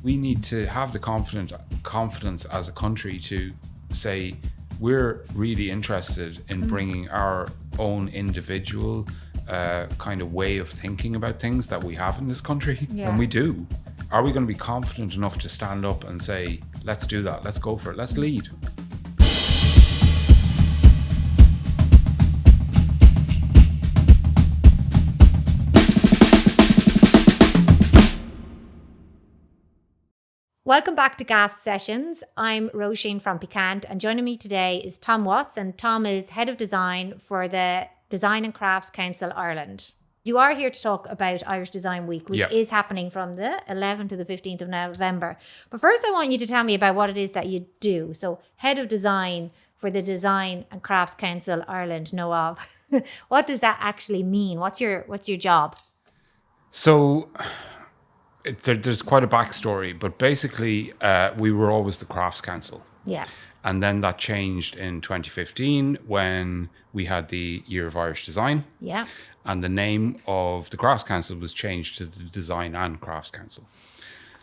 we need to have the confidence as a country to say we're really interested in bringing our own individual kind of way of thinking about things that we have in this country, and we do. Are we going to be confident enough to stand up and say, let's do that, let's go for it, let's lead? Welcome back to GASP Sessions. I'm Roisin from Piquant, and joining me today is Tom Watts, and Tom is Head of Design for the Design and Crafts Council Ireland. You are here to talk about Irish Design Week, which is happening from the 11th to the 15th of November. But first I want you to tell me about what it is that you do. So, Head of Design for the Design and Crafts Council Ireland, know of. What does that actually mean? What's your job? So... There's quite a backstory, but basically we were always the Crafts Council. Yeah. And then that changed in 2015 when we had the Year of Irish Design. Yeah. And the name of the Crafts Council was changed to the Design and Crafts Council.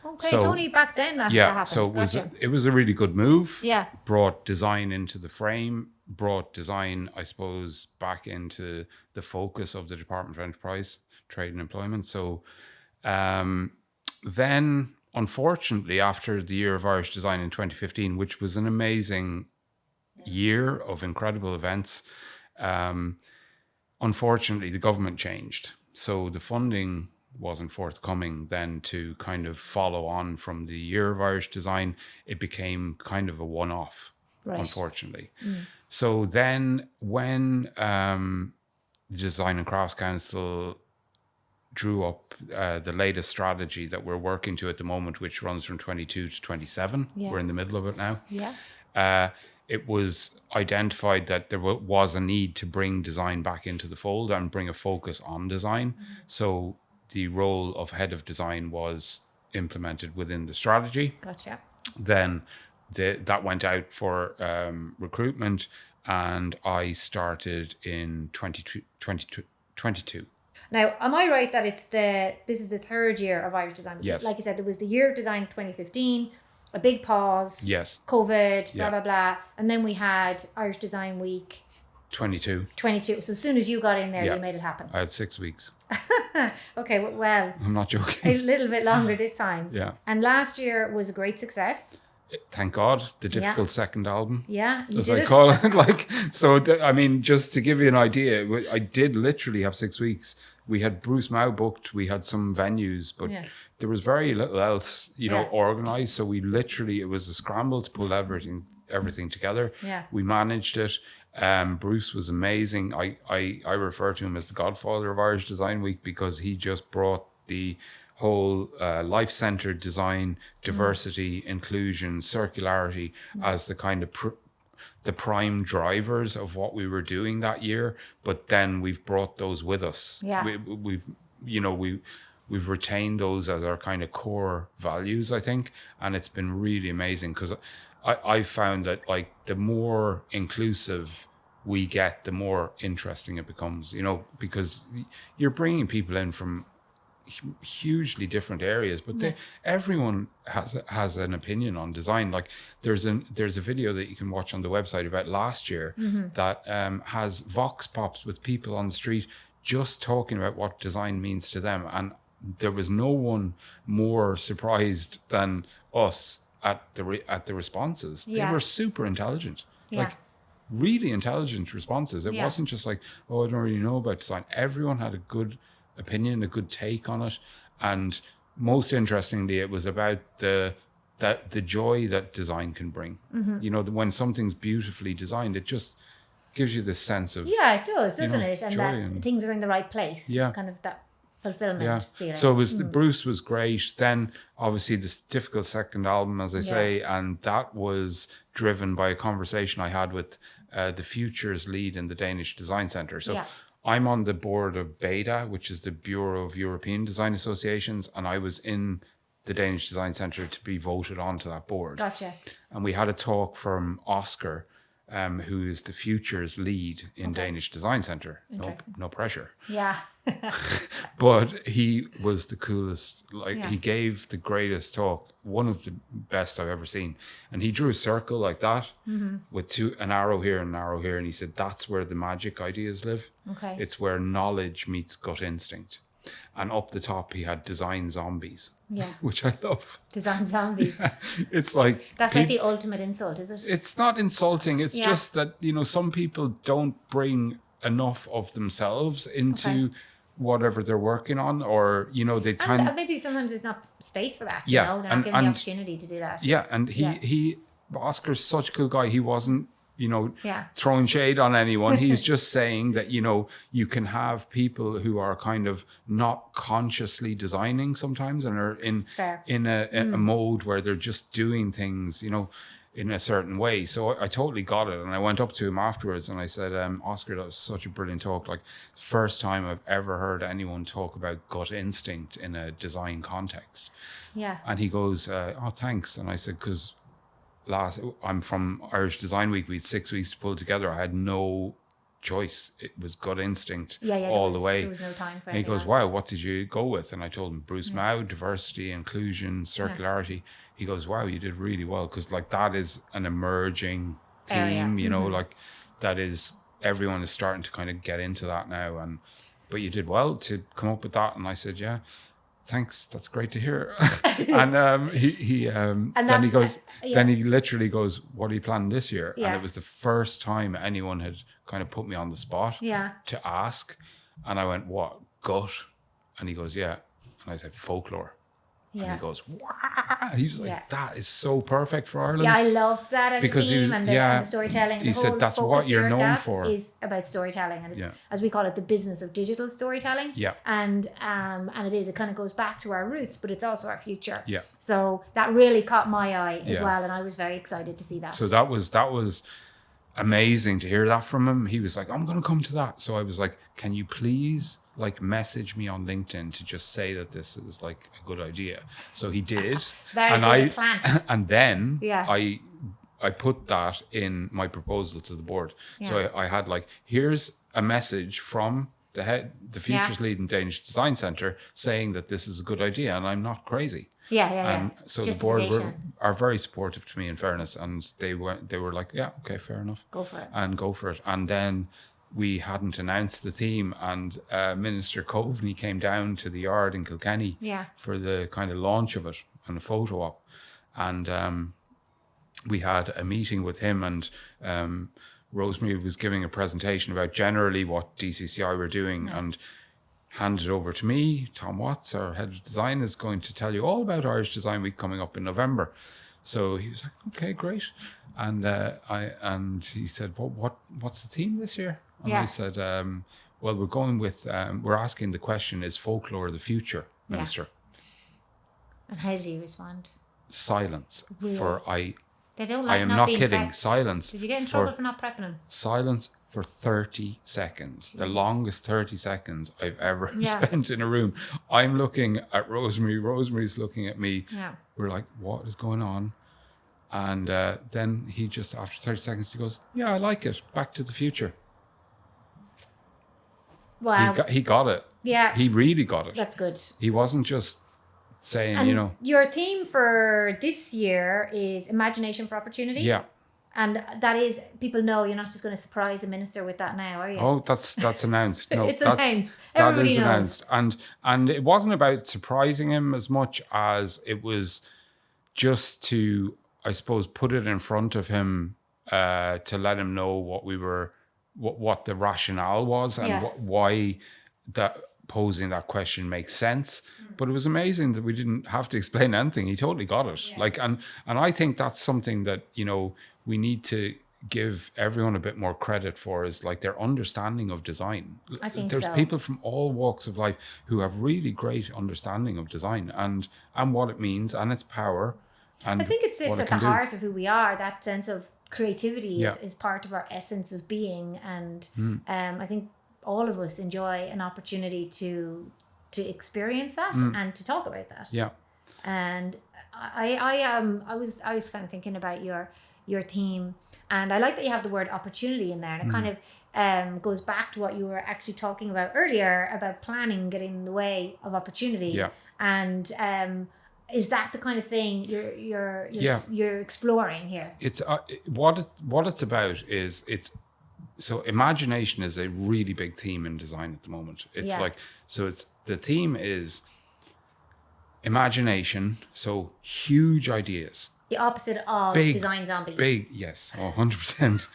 Okay, so, it's only back then that happened. So it was a really good move. Yeah. Brought design into the frame, brought design, I suppose, back into the focus of the Department of Enterprise, Trade and Employment. So... then, unfortunately, after the Year of Irish Design in 2015, which was an amazing year of incredible events, unfortunately, the government changed. So the funding wasn't forthcoming then to kind of follow on from the Year of Irish Design. It became kind of a one-off, unfortunately. So then when the Design and Crafts Council drew up the latest strategy that we're working to at the moment, which runs from 22 to 27. We're in the middle of it now. It was identified that there was a need to bring design back into the fold and bring a focus on design. So the role of Head of Design was implemented within the strategy. Gotcha. Then that went out for recruitment, and I started in 2022. Now, am I right that this is the third year of Irish Design Week? Yes. Like you said, there was the Year of Design 2015, a big pause. Yes. COVID, blah, blah, blah. And then we had Irish Design Week 22. So as soon as you got in there, you made it happen. I had 6 weeks. Okay, well. I'm not joking. A little bit longer this time. Yeah. And last year was a great success. Thank God, the difficult second album. Yeah, as I call it. I mean, just to give you an idea, I did literally have 6 weeks. We had Bruce Mao booked, we had some venues, but there was very little else, organized. So it was a scramble to pull everything together. Yeah. We managed it. Bruce was amazing. I refer to him as the godfather of Irish Design Week because he just brought the whole life-centered design, diversity, inclusion, circularity as the kind of the prime drivers of what we were doing that year. But then we've brought those with us. Yeah. We've retained those as our kind of core values, I think, and it's been really amazing because I found that like the more inclusive we get, the more interesting it becomes. Because you're bringing people in from hugely different areas, but everyone has an opinion on design. Like there's a video that you can watch on the website about last year that has vox pops with people on the street just talking about what design means to them, and there was no one more surprised than us at the responses. They were super intelligent, like really intelligent responses. It wasn't just like, oh, I don't really know about design. Everyone had a good opinion, a good take on it, and most interestingly, it was about the joy that design can bring. When something's beautifully designed, it just gives you this sense of it does, doesn't it? And that and things are in the right place. Kind of that fulfillment feeling. So Bruce was great. Then obviously this difficult second album, as I say, and that was driven by a conversation I had with the Futures lead in the Danish Design Centre. So I'm on the board of BEDA, which is the Bureau of European Design Associations, and I was in the Danish Design Centre to be voted onto that board. Gotcha. And we had a talk from Oscar, who is the futures lead in Danish Design Center. No pressure. Yeah. But he was the coolest. Like Yeah. he gave the greatest talk, one of the best I've ever seen. And he drew a circle like that with an arrow here and an arrow here. And he said, that's where the magic ideas live. Okay. It's where knowledge meets gut instinct. And up the top, he had design zombies. Yeah. Which I love. Design zombies. It's like... That's like the ultimate insult, is it? It's not insulting. It's just that, some people don't bring enough of themselves into whatever they're working on, or, they tend... And maybe sometimes there's not space for that, Yeah, They're not given the opportunity to do that. Yeah, and Oscar's such a cool guy. He wasn't, throwing shade on anyone. He's just saying that, you can have people who are kind of not consciously designing sometimes and are in a mode where they're just doing things, in a certain way. So I totally got it. And I went up to him afterwards and I said, Oscar, that was such a brilliant talk. Like, first time I've ever heard anyone talk about gut instinct in a design context. Yeah. And he goes, oh, thanks. And I said, because I'm from Irish Design Week. We had 6 weeks to pull together. I had no choice. It was gut instinct all the way. There was no time for And he goes, else. wow, what did you go with? And I told him Bruce Mao, diversity, inclusion, circularity. He goes, wow, you did really well. Because that is an emerging theme, like that is, everyone is starting to kind of get into that now. But you did well to come up with that. And I said, yeah. Thanks, that's great to hear. And then he goes, then he literally goes, what are you planning this year? Yeah. And it was the first time anyone had kind of put me on the spot to ask. And I went, what, gut? And he goes, yeah. And I said, folklore. Yeah. And he goes, wow. He's like, that is so perfect for Ireland. Yeah, I loved that as a theme and the storytelling. He said that's what you're known GASP for. Is about storytelling, and it's, as we call it, the business of digital storytelling. Yeah. And it kind of goes back to our roots, but it's also our future. Yeah. So that really caught my eye as well, and I was very excited to see that. So that was amazing to hear that from him. He was like, I'm going to come to that. So I was like, can you please message me on LinkedIn to just say that this is like a good idea? So he did. And then I put that in my proposal to the board. Yeah. So I had here's a message from the futures lead in Danish Design Center saying that this is a good idea and I'm not crazy. And so the board are very supportive to me, in fairness, and they were like, yeah, okay, fair enough. Go for it. And then we hadn't announced the theme, and Minister Coveney came down to the yard in Kilkenny for the kind of launch of it and a photo op. And we had a meeting with him, and Rosemary was giving a presentation about generally what DCCI were doing, and handed over to me. Tom Watts, our head of design, is going to tell you all about Irish Design Week coming up in November. So he was like, okay, great. And he said, what's the theme this year? And I said, well, we're going with, we're asking the question, is folklore the future, Minister? And how did he respond? Silence. Really? They don't like I am not not being kidding. prepped. Silence. Did you get in trouble for not prepping him? Silence for 30 seconds. Jeez. The longest 30 seconds I've ever spent in a room. I'm looking at Rosemary. Rosemary's looking at me. Yeah. We're like, what is going on? And then he just, after 30 seconds, he goes, yeah, I like it. Back to the Future. Wow. He got it. Yeah. He really got it. That's good. He wasn't just saying, and your theme for this year is Imagination for Opportunity. Yeah. And that is, people know you're not just going to surprise a minister with that now, are you? Oh, that's announced. No, it's announced. Everybody that is knows. Announced. And it wasn't about surprising him as much as it was just to, I suppose, put it in front of him to let him know what the rationale was and why that posing that question makes sense. But it was amazing that we didn't have to explain anything. He totally got it. And I think that's something that, we need to give everyone a bit more credit for, is their understanding of design. I think there's people from all walks of life who have really great understanding of design and what it means and its power. And I think it sits at the heart of who we are. That sense of creativity is part of our essence of being. And I think all of us enjoy an opportunity to experience that and to talk about that. Yeah. And I was kind of thinking about your your theme. And I like that you have the word opportunity in there. And it kind of goes back to what you were actually talking about earlier about planning getting in the way of opportunity. Yeah. And is that the kind of thing you're exploring here? It's what it's about is so imagination is a really big theme in design at the moment. It's like, so it's, the theme is imagination. So huge ideas. The opposite of design zombies. Big, yes, 100%.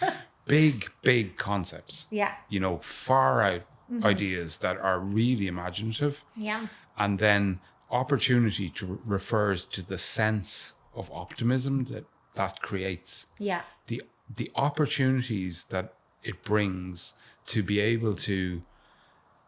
big concepts. Yeah. You know, far out ideas that are really imaginative. Yeah. And then opportunity refers to the sense of optimism that creates. Yeah. The opportunities that it brings to be able to,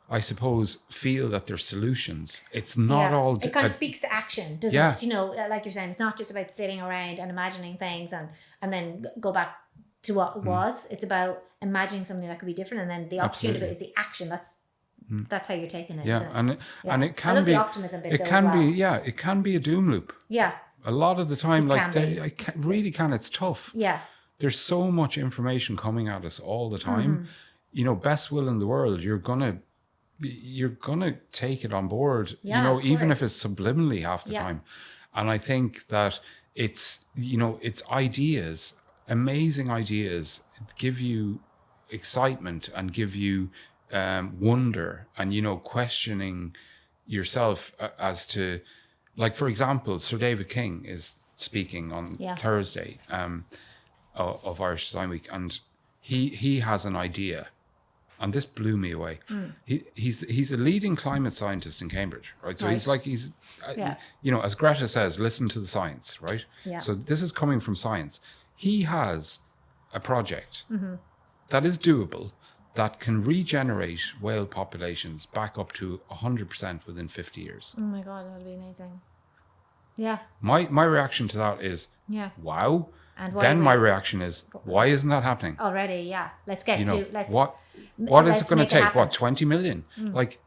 I suppose, feel that there's solutions. It's not all... It kind of speaks to action, doesn't it? You know, like you're saying, it's not just about sitting around and imagining things and then go back to what it was. It's about imagining something that could be different, and then the opportunity is the action. That's how you're taking it. Yeah, isn't it? and it can I love be... the optimism bit it can be, it can be a doom loop. Yeah. A lot of the time, It really can. It's tough. Yeah. There's so much information coming at us all the time. You know, best will in the world, you're gonna take it on board, you know, even if it's subliminally half the time. And I think that it's, you know, it's ideas, amazing ideas, give you excitement and give you wonder, and, you know, questioning yourself as to, like, for example, Sir David King is speaking on Thursday of Irish Design Week, and he has an idea. And this blew me away. He's a leading climate scientist in Cambridge, right? So he's you know, as Greta says, listen to the science, right? Yeah. So this is coming from science. He has a project that is doable, that can regenerate whale populations back up to 100% within 50 years. Oh my God, that would be amazing. Yeah. My reaction to that is, wow. And then my reaction is, why isn't that happening? Already, yeah. Let's get what is it going to take? What, 20 million? Like,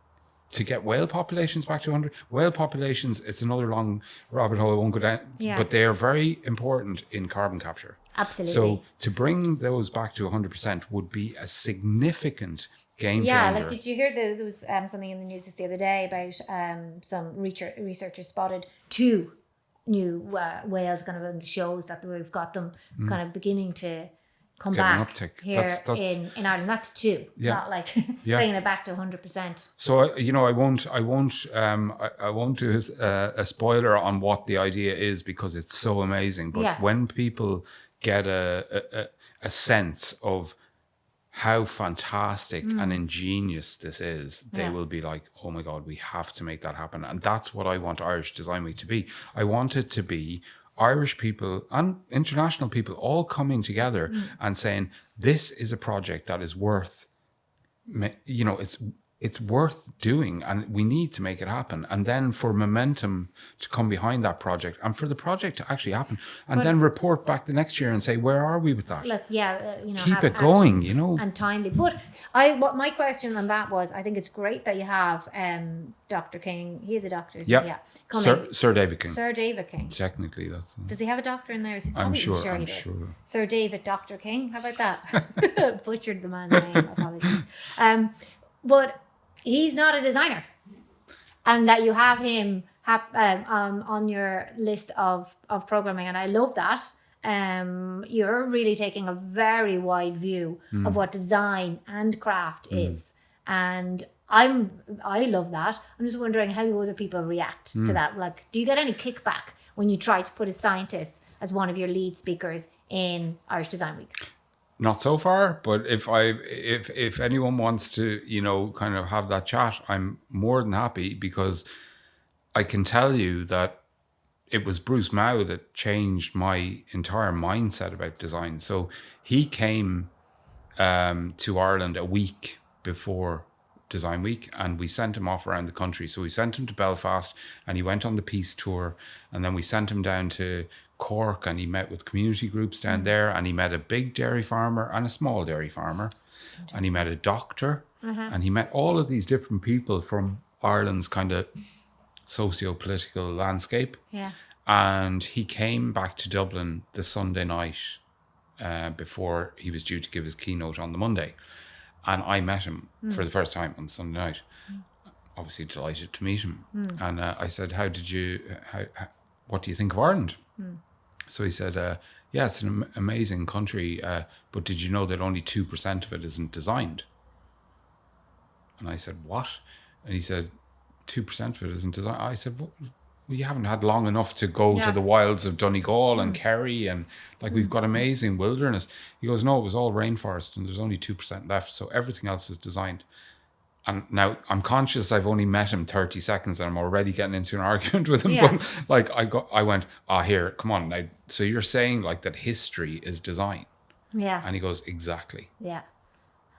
to get whale populations back to 100? Whale populations, it's another long rabbit hole I won't go down. Yeah. But they are very important in carbon capture. Absolutely. So to bring those back to 100% would be a significant game changer. Yeah, like, did you hear there was something in the news the other day about some researchers spotted 2 new whales kind of in the shows that we've got them kind of beginning to come back here in Ireland. That's 2, not like bringing it back to 100%. So you know, I won't do a spoiler on what the idea is, because it's so amazing. But when people get a sense of how fantastic and ingenious this is, they will be like, oh my God, we have to make that happen. And that's what I want Irish Design Week to be. I want it to be Irish people and international people all coming together and saying, this is a project that is worth, you know, it's worth doing, and we need to make it happen. And then for momentum to come behind that project, and for the project to actually happen, and then report back the next year and say, where are we with that? You know, keep it going, you know, and timely. But what my question on that was, I think it's great that you have Dr. King. He is a doctor. So Sir David King. Sir David King. Technically, that's. Does he have a doctor in there? I'm sure. He does. Sir David Dr. King. How about that? Butchered the man's name. Apologies. But he's not a designer, and that you have him on your list of programming, and I love that. You're really taking a very wide view of what design and craft is, and I love that. I'm just wondering how other people react to that. Like, do you get any kickback when you try to put a scientist as one of your lead speakers in Irish Design Week? Not so far, but if anyone wants to, you know, kind of have that chat, I'm more than happy, because I can tell you that it was Bruce Mao that changed my entire mindset about design. So he came to Ireland a week before Design Week, and we sent him off around the country. So we sent him to Belfast, and he went on the Peace Tour, and then we sent him down to Cork, and he met with community groups down there, and he met a big dairy farmer and a small dairy farmer, and he met a doctor, and he met all of these different people from Ireland's kind of socio-political landscape. And he came back to Dublin the Sunday night before he was due to give his keynote on the Monday. And I met him for the first time on Sunday night. Obviously delighted to meet him. And I said, what do you think of Ireland? So he said, yeah, it's an amazing country, but did you know that only 2% of it isn't designed? And I said, what? And he said, 2% of it isn't designed. I said, well, you haven't had long enough to go to the wilds of Donegal and Kerry, and like we've got amazing wilderness. He goes, no, it was all rainforest and there's only 2% left, so everything else is designed. And now I'm conscious I've only met him 30 seconds and I'm already getting into an argument with him. But like I went, here, come on. Now, so you're saying like that history is design? Yeah. And he goes, exactly. Yeah.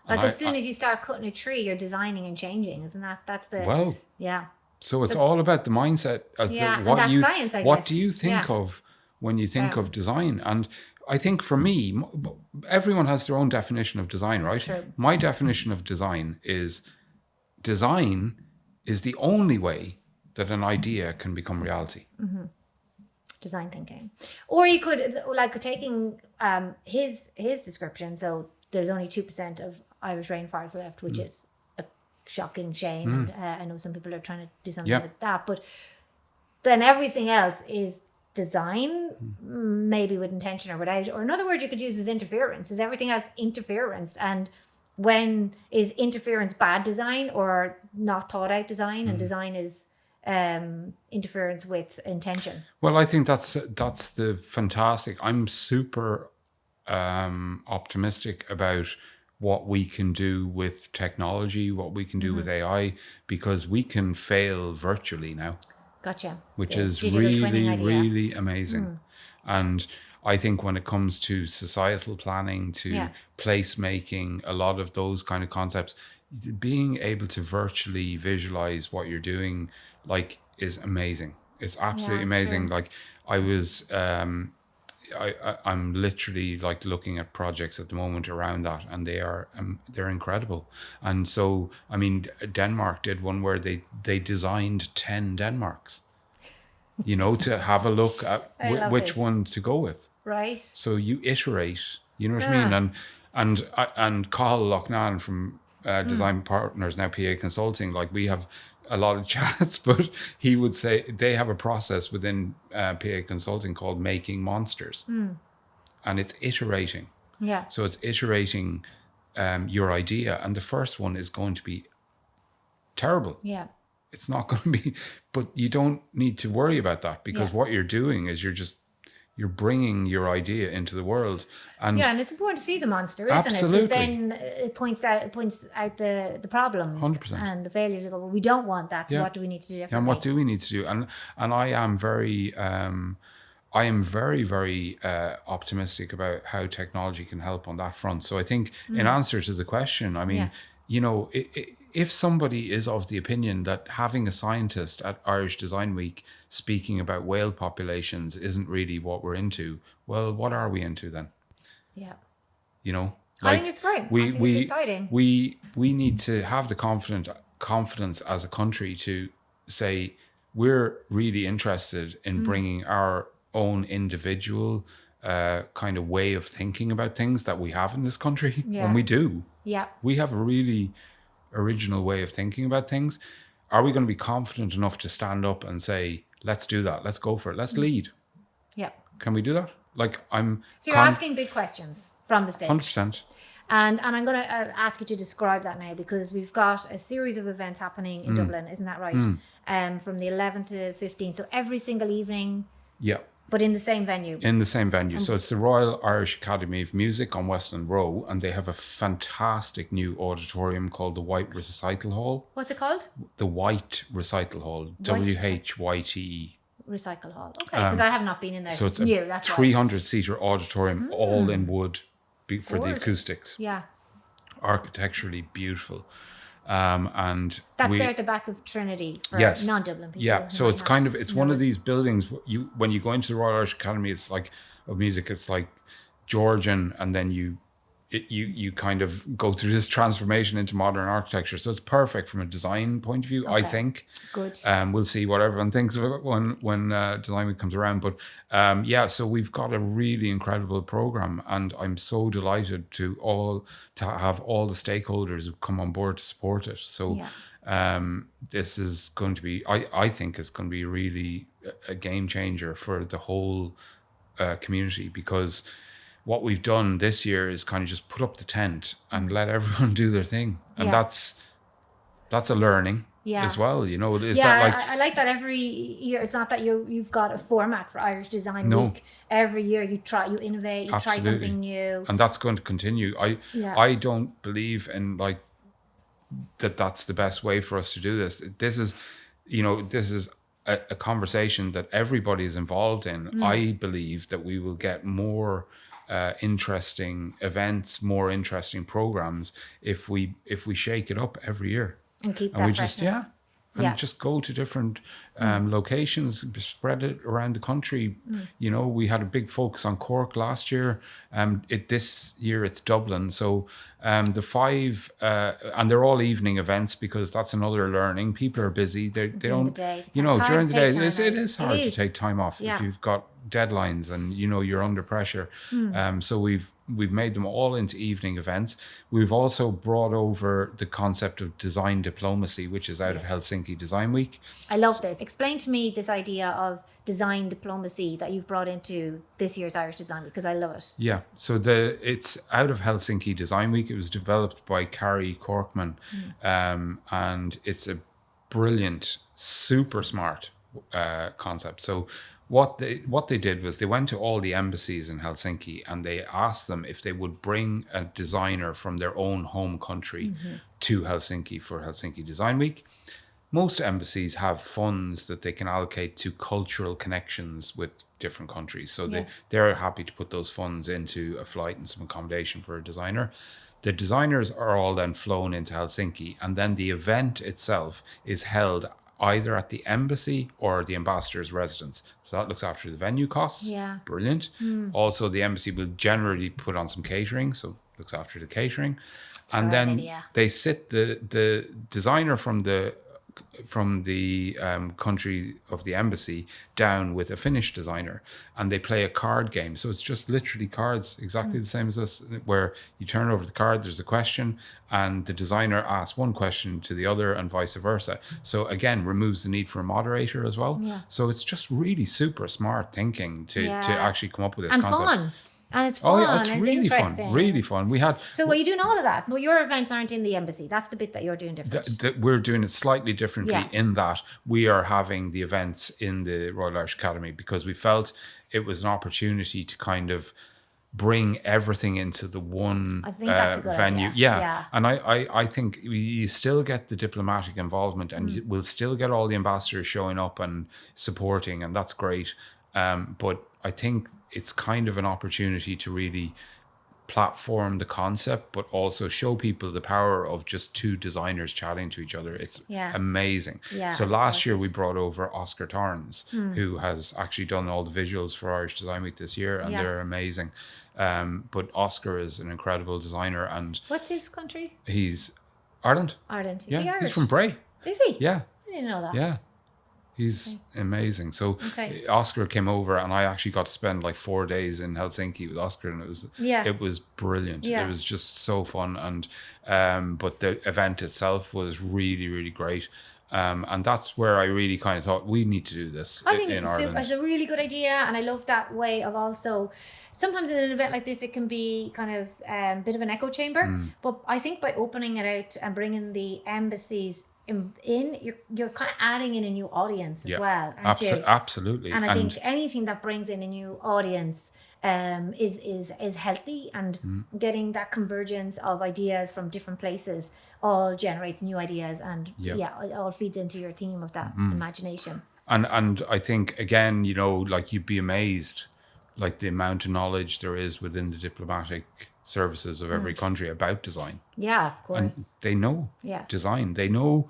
Like as soon as you start cutting a tree, you're designing and changing, isn't that? That's the yeah. So it's all about the mindset as to what and you that's science, I what guess. do you think of when you think of design? And I think for me, everyone has their own definition of design, right? True. My definition of design is the only way that an idea can become reality. Mm-hmm. Design thinking. Or you could, like taking his description, so there's only 2% of Irish rainforest left, which is a shocking shame. And I know some people are trying to do something with that, but then everything else is design, maybe with intention or without. Or another word you could use is interference. Is everything else interference? And when is interference bad design or not thought out design, and design is interference with intention? Well, I think that's the fantastic. I'm super optimistic about what we can do with technology, what we can do with AI, because we can fail virtually now. Gotcha. Which is really amazing. And I think when it comes to societal planning, to placemaking, a lot of those kind of concepts, being able to virtually visualize what you're doing, like, is amazing. It's absolutely amazing. True. Like I was, I'm literally like looking at projects at the moment around that, and they're incredible. And so, I mean, Denmark did one where they designed 10 Denmarks, to have a look at which one to go with. Right. So you iterate, you know what I mean? And Cathal Loughnane from Design Partners, now PA Consulting, like we have a lot of chats, but he would say they have a process within PA Consulting called making monsters. And it's iterating. Yeah. So it's iterating your idea, and the first one is going to be terrible. Yeah. It's not going to be, but you don't need to worry about that, because what you're doing is you're bringing your idea into the world. And and it's important to see the monster, isn't absolutely. it? Because then it points out the problems 100%. and the failures. Well, we don't want that. So what do we need to do differently? And what do we need to do? And I am very very optimistic about how technology can help on that front. So I think in answer to the question, I mean, if somebody is of the opinion that having a scientist at Irish Design Week speaking about whale populations isn't really what we're into, well, what are we into then? Yeah. Like, I think it's great. I think it's exciting. We need to have the confidence as a country to say we're really interested in bringing our own individual kind of way of thinking about things that we have in this country. Yeah. And we do. Yeah. We have a really original way of thinking about things. Are we going to be confident enough to stand up and say, let's do that, let's go for it, let's lead? Yeah. Can we do that? Like, so you're asking big questions from the stage. 100%. And I'm going to ask you to describe that now, because we've got a series of events happening in Dublin, isn't that right? From the 11th to 15th, so every single evening. Yeah. But in the same venue. In the same venue. So it's the Royal Irish Academy of Music on Westland Row, and they have a fantastic new auditorium called the White Recital Hall. What's it called? The White Recital Hall. WHYTE. Recycle Hall. Okay, because I have not been in there. So it's new, a that's 300-seater auditorium, all in wood for the acoustics. Yeah. Architecturally beautiful. And that's there at the back of Trinity for non-Dublin people. Yeah, so it's kind of, it's one of these buildings, when you go into the Royal Irish Academy, it's like, of music, it's like Georgian, and then you you kind of go through this transformation into modern architecture. So it's perfect from a design point of view, I think. Good. We'll see what everyone thinks of it when Design Week comes around. But so we've got a really incredible program, and I'm so delighted to have all the stakeholders who come on board to support it. So this is going to be, I think it's going to be really a game changer for the whole community, because what we've done this year is kind of just put up the tent and let everyone do their thing. And that's a learning as well, you know. I like that every year. It's not that you've got a format for Irish Design Week. Every year you innovate, you try something new. And that's going to continue. I don't believe in that's the best way for us to do this. This is a conversation that everybody is involved in. I believe that we will get more interesting events, more interesting programs if we shake it up every year and keep that freshness. Just go to different locations, spread it around the country. You know, we had a big focus on Cork last year. This year it's Dublin. So the 5 and they're all evening events, because that's another learning. People are busy. They don't, during the day it is hard to take time off if you've got deadlines and you're under pressure. So we've made them all into evening events. We've also brought over the concept of design diplomacy, which is out of Helsinki Design Week. I love this. Explain to me this idea of design diplomacy that you've brought into this year's Irish Design Week, because I love it. Yeah, so it's out of Helsinki Design Week. It was developed by Carrie Corkman, and it's a brilliant, super smart concept. So what they did was they went to all the embassies in Helsinki and they asked them if they would bring a designer from their own home country to Helsinki for Helsinki Design Week. Most embassies have funds that they can allocate to cultural connections with different countries. So they're happy to put those funds into a flight and some accommodation for a designer. The designers are all then flown into Helsinki, and then the event itself is held either at the embassy or the ambassador's residence. So that looks after the venue costs. Yeah. Brilliant. Also, the embassy will generally put on some catering, so looks after the catering. That's and then idea. They sit the designer from the country of the embassy down with a Finnish designer, and they play a card game. So it's just literally cards, exactly the same as this, where you turn over the card, there's a question, and the designer asks one question to the other and vice versa. So again, removes the need for a moderator as well. Yeah. So it's just really super smart thinking to actually come up with this concept. Fun. And it's fun. Oh yeah, it's really interesting. fun. Really fun. We had. So are you doing all of that? Well, your events aren't in the embassy. That's the bit that you're doing different. We're doing it slightly differently in that we are having the events in the Royal Irish Academy, because we felt it was an opportunity to kind of bring everything into the one I think that's a good venue. Idea. Yeah. And I think you still get the diplomatic involvement, and we'll still get all the ambassadors showing up and supporting, and that's great. But I think it's kind of an opportunity to really platform the concept, but also show people the power of just two designers chatting to each other. It's amazing. Yeah, so last year we brought over Oscar Torrens, who has actually done all the visuals for Irish Design Week this year, and they're amazing. But Oscar is an incredible designer. And what's his country? He's Ireland. Is he Irish? He's from Bray. Is he? Yeah. I didn't know that. Yeah. He's amazing. So Oscar came over, and I actually got to spend like 4 days in Helsinki with Oscar, and it was brilliant. It was just so fun, and but the event itself was really, really great. And that's where I really kind of thought we need to do this I think in Ireland. It's a really good idea, and I love that way of also. Sometimes in an event like this, it can be kind of a bit of an echo chamber. But I think by opening it out and bringing the embassies in you're kind of adding in a new audience as well, aren't you? Absolutely. And I think anything that brings in a new audience is healthy, and getting that convergence of ideas from different places all generates new ideas, and it all feeds into your theme of that imagination. And I think, again, like, you'd be amazed, like, the amount of knowledge there is within the diplomatic services of every country about design. Yeah, of course. And they know design. They know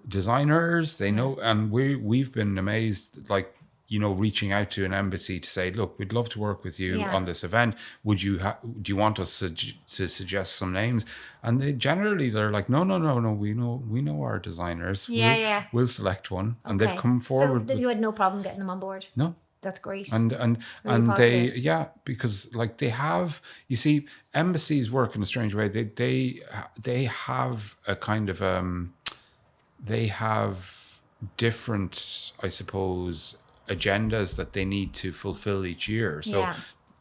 designers. They know, and we've been amazed. Like, reaching out to an embassy to say, look, we'd love to work with you Yeah. on this event. Would you do you want us to suggest some names? And they're like, no, we know our designers. Yeah. We'll select one. And Okay. they've come forward. So you had no problem getting them on board? No. That's great. And Really they positive. because like they have, you see, embassies work in a strange way. They have a kind of they have different, I suppose, agendas that they need to fulfill each year. So Yeah.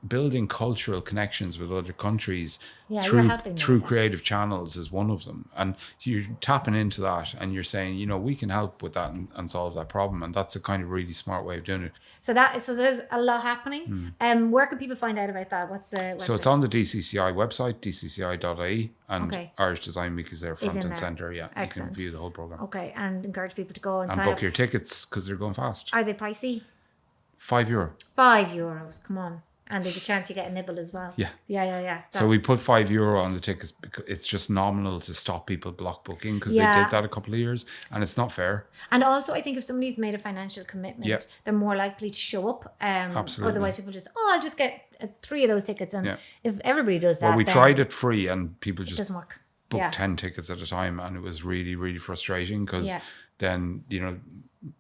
building cultural connections with other countries Yeah, you're helping them through with that. creative channels is one of them. And you're tapping into that and you're saying, we can help with that and solve that problem. And that's a kind of really smart way of doing it. So there's a lot happening. Where can people find out about that? What's the website? So it's on the DCCI website, dcci.ie, and Okay. Irish Design Week is there front in and there. centre. Yeah, Excellent. you can view the whole program Okay, and encourage people to go and and sign book up. your tickets because they're going fast. Are they pricey? €5. €5. Come on. And there's a chance you get a nibble as well. Yeah. Yeah. So we put €5 on the tickets because it's just nominal to stop people block booking because Yeah. they did that a couple of years and it's not fair. And also, I think if somebody's made a financial commitment, Yeah. they're more likely to show up. Absolutely. Otherwise, people just, I'll just get 3 of those tickets. And Yeah. if everybody does that, Well, we then tried it free and people it just doesn't work. booked Yeah. 10 tickets at a time and it was really, really frustrating because Yeah. then,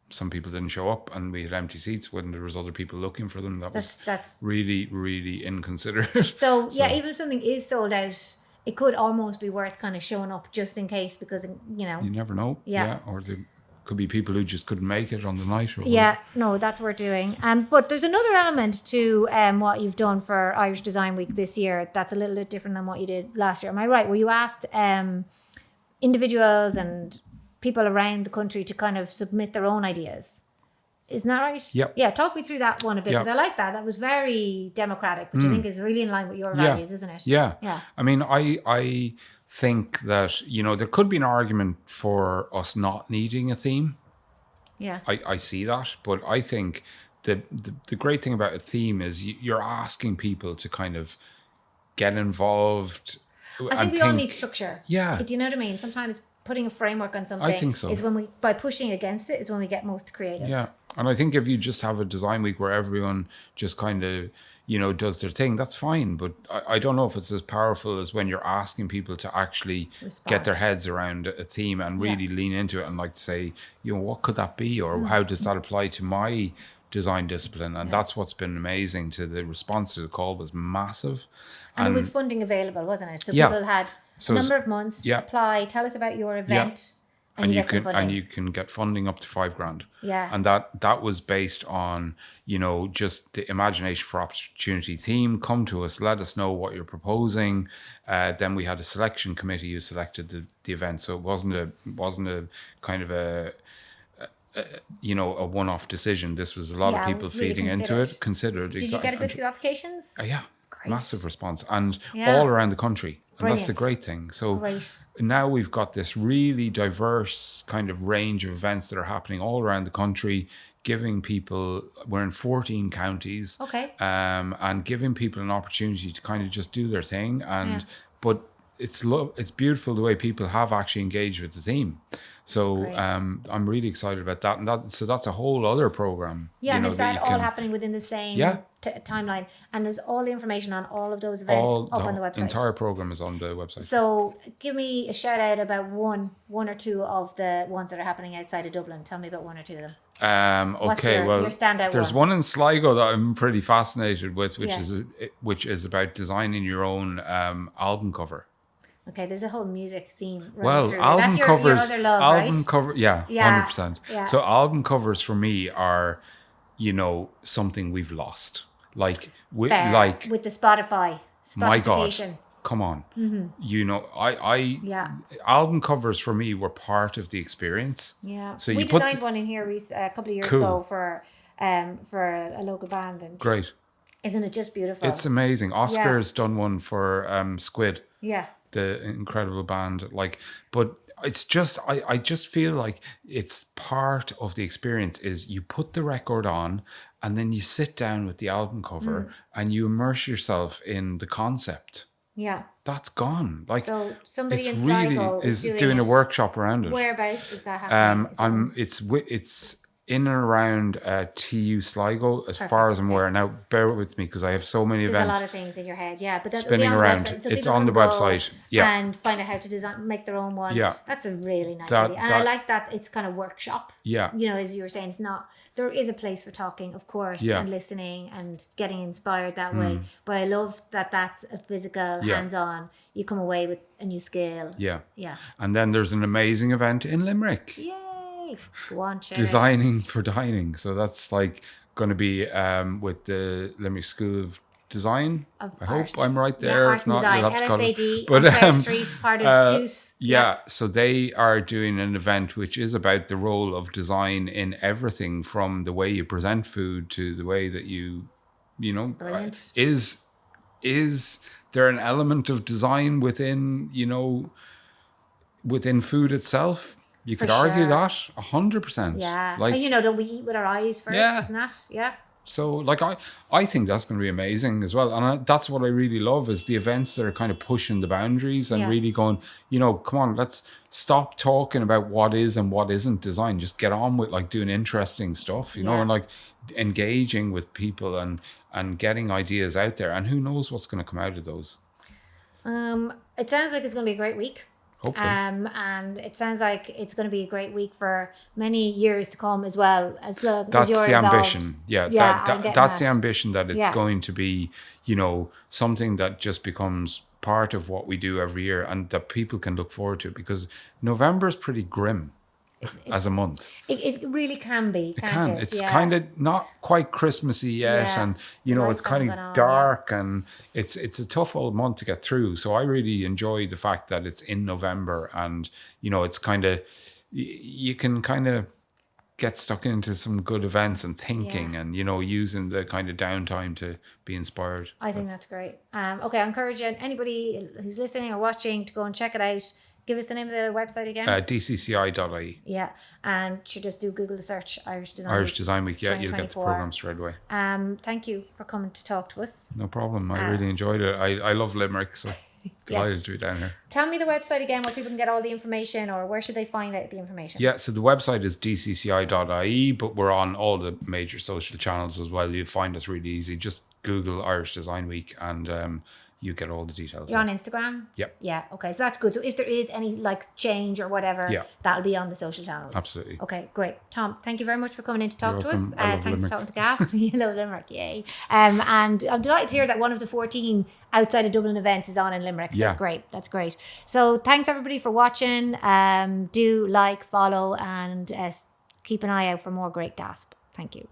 some people didn't show up and we had empty seats when there was other people looking for them. That's really, really inconsiderate. so yeah. Even if something is sold out, it could almost be worth kind of showing up just in case because You never know. Yeah. Or there could be people who just couldn't make it on the night. Or Yeah, no, that's worth doing. But there's another element to what you've done for Irish Design Week this year that's a little bit different than what you did last year. Am I right? Where you asked individuals and people around the country to kind of submit their own ideas. Isn't that right? Yep. Yeah, talk me through that one a bit because Yep. I like that. That was very democratic, which I think is really in line with your values, isn't it? Yeah. Yeah. I mean, I think that, there could be an argument for us not needing a theme. Yeah. I see that, but I think the great thing about a theme is you're asking people to kind of get involved. I think we all need structure. Yeah. Do you know what I mean? Sometimes putting a framework on something think so. is when by pushing against it is when we get most creative. Yeah. And I think if you just have a design week where everyone just kind of, does their thing, that's fine. But I don't know if it's as powerful as when you're asking people to actually get their heads around a theme and really lean into it and like say, what could that be? Or how does that apply to my design discipline? And that's what's been amazing. The response to the call was massive. And there was funding available, wasn't it? So Yeah. people had So a number of months, yeah. apply, tell us about your event, and you get some funding. And you can get funding up to $5,000. Yeah. And that was based on, just the Imagination for Opportunity theme. Come to us, let us know what you're proposing. Then we had a selection committee who selected the event. So it wasn't a kind of a one-off decision. This was a lot of Yeah, it people was really feeding into it, considered. Did you get a good few applications? Yeah. Great. Massive response and Yeah. all around the country. And that's the Brilliant. great thing. So Great. now we've got this really diverse kind of range of events that are happening all around the country, giving people, we're in 14 counties, Okay. and giving people an opportunity to kind of just do their thing. Yeah. But it's beautiful the way people have actually engaged with the theme. So Great. I'm really excited about that. And that's a whole other program. Yeah, and is that you all can- happening within the same Yeah. timeline? And there's all the information on all of those events up on the website. entire program is on the website. So give me a shout out about one or two of the ones that are happening outside of Dublin. Tell me about one or two of them. What's Okay, your standout there's one? one in Sligo that I'm pretty fascinated with, Yeah. which is about designing your own album cover. Okay, there's a whole music theme running Well, through. album That's your covers, other love, album right? cover, yeah, Yeah, 100%. yeah. So album covers for me are, something we've lost. Like, Fair. With the Spotify. my God, Spotification. come on. Yeah. Album covers for me were part of the experience. Yeah. So we you put designed one in here a couple of years Cool. ago for a local band, and Great. isn't it just beautiful? It's amazing. Oscar's done one for Squid. yeah. The incredible band, but it's just I just feel like it's part of the experience is you put the record on and then you sit down with the album cover and you immerse yourself in the concept. Yeah. That's gone. So somebody it's in really Sligo is is doing it. a workship around it. Whereabouts is that happening? It's in and around TU Sligo, as far as I'm aware. Now, bear with me because I have so many There's events a lot of things in your head, yeah. But that'll be spinning on the around. website. So It's people on the can go website. Yeah. and find out how to design, make their own one. Yeah. That's a really nice That- idea. And I that- like that it's kind of workshop. Yeah. You know, as you were saying, it's not, there is a place for talking, of course, Yeah. and listening and getting inspired that way. But I love that that's a physical, Yeah. hands-on. You come away with a new skill. Yeah. Yeah. And then there's an amazing event in Limerick. Yay. Go on, share it. Designing for Dining. So that's like going to be with the Limerick School of Design. Of I hope art. I'm right Yeah, there. art If and not, design. you'll have to cut it. LSAD But, on Clare Street, part of TUS. Yeah, so they are doing an event which is about the role of design in everything, from the way you present food to the way that you know, Brilliant. is there an element of design within, you know, within food itself? You could argue sure. that 100%. Yeah. Like, And you know, don't we eat with our eyes first? Yeah. Isn't that? Yeah. so like I think that's going to be amazing as well. And that's what I really love is the events that are kind of pushing the boundaries and Yeah. really going, you know, come on, let's stop talking about what is and what isn't design. Just get on with like doing interesting stuff, you know, Yeah. and like engaging with people and getting ideas out there. And who knows what's going to come out of those. It sounds like it's going to be a great week. Hopefully. And it sounds like it's going to be a great week for many years to come as well. As long as That's you're the involved. ambition. Yeah, Yeah, I'm getting that's that. the ambition, that it's Yeah. going to be, you know, something that just becomes part of what we do every year and that people can look forward to, because November is pretty grim as a month. It really can be, can't it? It's Yeah. kind of not quite Christmassy yet, Yeah. and you The know lights it's kind haven't of gone on, dark, and it's a tough old month to get through. So I really enjoy the fact that it's in November, and you know it's kind of you can kind of get stuck into some good events and thinking, Yeah. and you know using the kind of downtime to be inspired. I think that's great. Okay, I encourage anybody who's listening or watching to go and check it out. Give us the name of the website again. DCCI.ie. Yeah, and should just do Google the search Irish Design Irish Week Design Week. Yeah, you'll get the 2024. program straight away. Thank you for coming to talk to us. No problem. I really enjoyed it. I love Limerick, so delighted to be down here. Tell me the website again where people can get all the information, or where should they find out the information? Yeah, so the website is dcci.ie, but we're on all the major social channels as well. You'll find us really easy. Just Google Irish Design Week and you get all the details. You're on Instagram? Yep. Yeah, okay, so that's good. So if there is any like change or whatever, Yeah. that'll be on the social channels. Absolutely. Okay, great. Tom, thank you very much for coming in to talk You're to us. welcome. I love Thanks for Limerick. talking to GASP. You love Limerick, yay. And I'm delighted to hear that one of the 14 outside of Dublin events is on in Limerick. Yeah. That's great. That's great. So thanks everybody for watching. Do like, follow, and keep an eye out for more great GASP. Thank you.